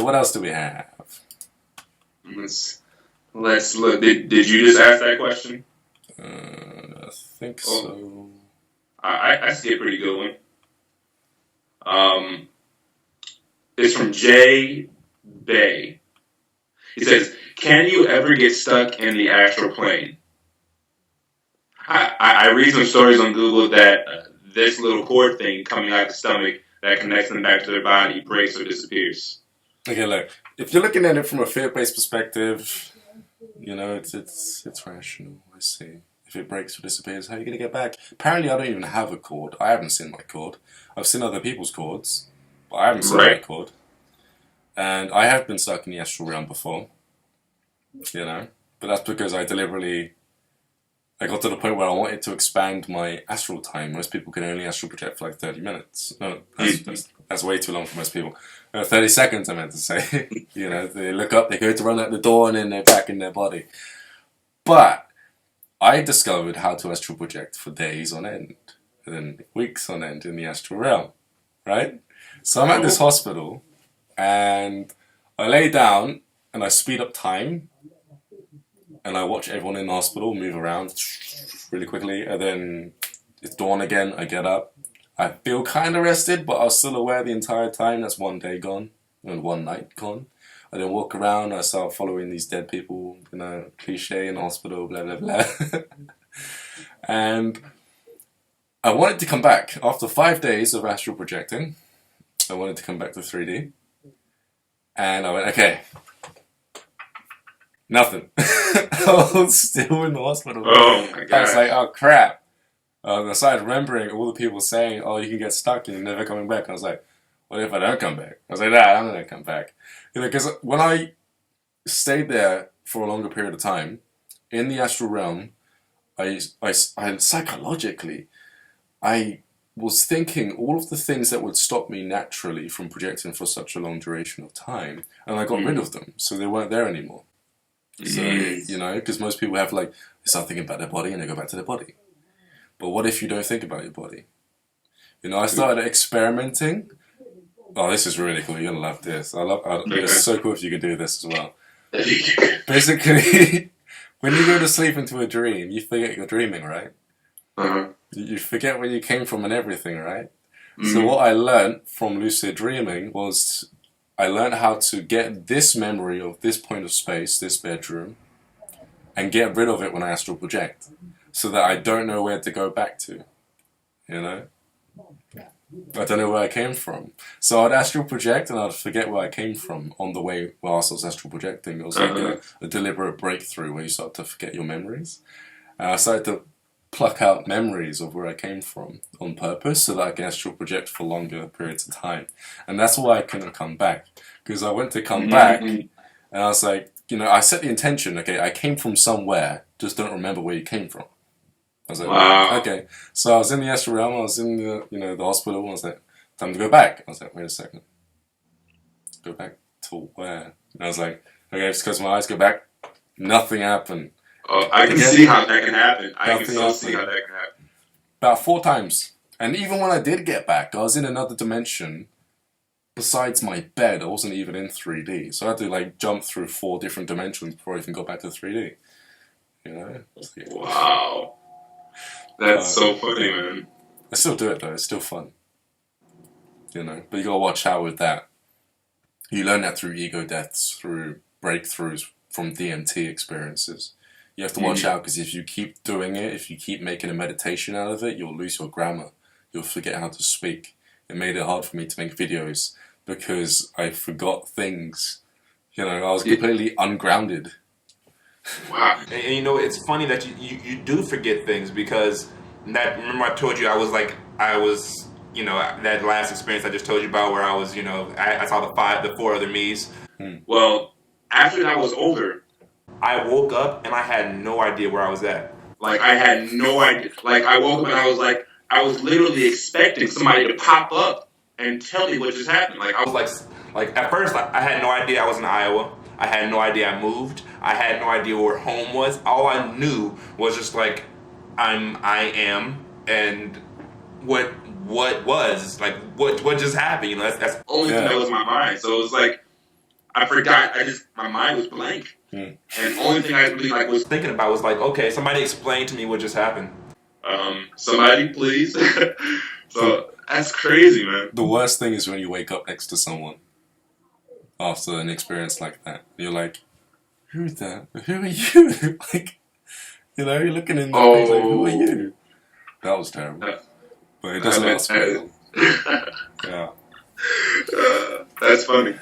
what else do we have? Let's look. Did you just ask that question? I think so. I see a pretty good one. It's from Jay Bay. He says, "Can you ever get stuck in the astral plane?" I read some stories on Google that this little cord thing coming out of the stomach that connects them back to their body breaks or disappears. Okay, look. If you're looking at it from a fear-based perspective, you know, it's rational. I see. If it breaks or disappears, how are you going to get back? Apparently, I don't even have a cord. I haven't seen my cord. I've seen other people's cords, but I haven't seen my cord. And I have been stuck in the astral realm before, you know, but that's because I got to the point where I wanted to expand my astral time. Most people can only astral project for like 30 minutes. No, that's way too long for most people. 30 seconds, I meant to say. You know, they look up, they go to run out the door, and then they're back in their body. But I discovered how to astral project for days on end, and then weeks on end in the astral realm, right? So I'm at this hospital, and I lay down, and I speed up time, and I watch everyone in the hospital move around really quickly, and then it's dawn again, I get up. I feel kind of rested, but I was still aware the entire time. That's one day gone, and one night gone. I then walk around, I start following these dead people, you know, cliche in the hospital, blah, blah, blah. And I wanted to come back. After 5 days of astral projecting, I wanted to come back to 3D. And I went, okay. Nothing. I was still in the hospital. Oh my God. I was like, oh crap. I started remembering all the people saying, oh, you can get stuck and you're never coming back. And I was like, what if I don't come back? I was like, nah, I'm going to come back. You know, because when I stayed there for a longer period of time, in the astral realm, I psychologically, I was thinking all of the things that would stop me naturally from projecting for such a long duration of time. And I got rid of them, so they weren't there anymore. So, you know, because most people have they start thinking about their body and they go back to their body. But what if you don't think about your body? You know, I started experimenting. Oh, this is really cool. You're going to love this. It's so cool if you can do this as well. Basically, when you go to sleep into a dream, you forget you're dreaming, right? Uh-huh. You forget where you came from and everything, right? So what I learned from lucid dreaming was I learned how to get this memory of this point of space, this bedroom, and get rid of it when I astral project, so that I don't know where to go back to, you know? I don't know where I came from. So I'd astral project and I'd forget where I came from on the way whilst I was astral projecting. It was like a deliberate breakthrough where you start to forget your memories. And I started to pluck out memories of where I came from on purpose so that I can astral project for longer periods of time. And that's why I couldn't come back. Because I went to come back and I was like, you know, I set the intention, okay, I came from somewhere, just don't remember where you came from. I was like, wow. Okay. So I was in the astral realm, I was in the, you know, the hospital, and I was like, time to go back. I was like, wait a second. Go back to where? And I was like, okay, just close my eyes, go back. Nothing happened. Oh, I can see how that can happen. I can so see how that can happen. About 4 times. And even when I did get back, I was in another dimension besides my bed. I wasn't even in 3D. So I had to jump through 4 different dimensions before I even got back to 3D. You know? Wow. That's so funny, man. I still do it though, it's still fun. You know, but you gotta watch out with that. You learn that through ego deaths, through breakthroughs from DMT experiences. You have to watch out, because if you keep doing it, if you keep making a meditation out of it, you'll lose your grammar. You'll forget how to speak. It made it hard for me to make videos because I forgot things. You know, I was completely ungrounded. Wow. And you know, it's funny that you do forget things, because remember I told you I was, you know, that last experience I just told you about where I was, you know, I saw the 4 other me's. Well, after I was older, I woke up and I had no idea where I was at. I had no idea. I woke up and I was I was literally expecting somebody to pop up and tell me what just happened. I was at first, I had no idea I was in Iowa. I had no idea I moved. I had no idea where home was. All I knew was just I am, and what was what just happened. You know, that's only thing that was in my mind. So it was I forgot. My mind was blank. And the only thing I really like was Thinking about was like, okay, somebody explain to me what just happened. somebody please. So that's crazy, man. The worst thing is when you wake up next to someone after an experience like that. You're like, who's that? Who are you? Like, you know, you're looking in the face like, who are you? That was terrible. But it doesn't last very long. Yeah. That's funny.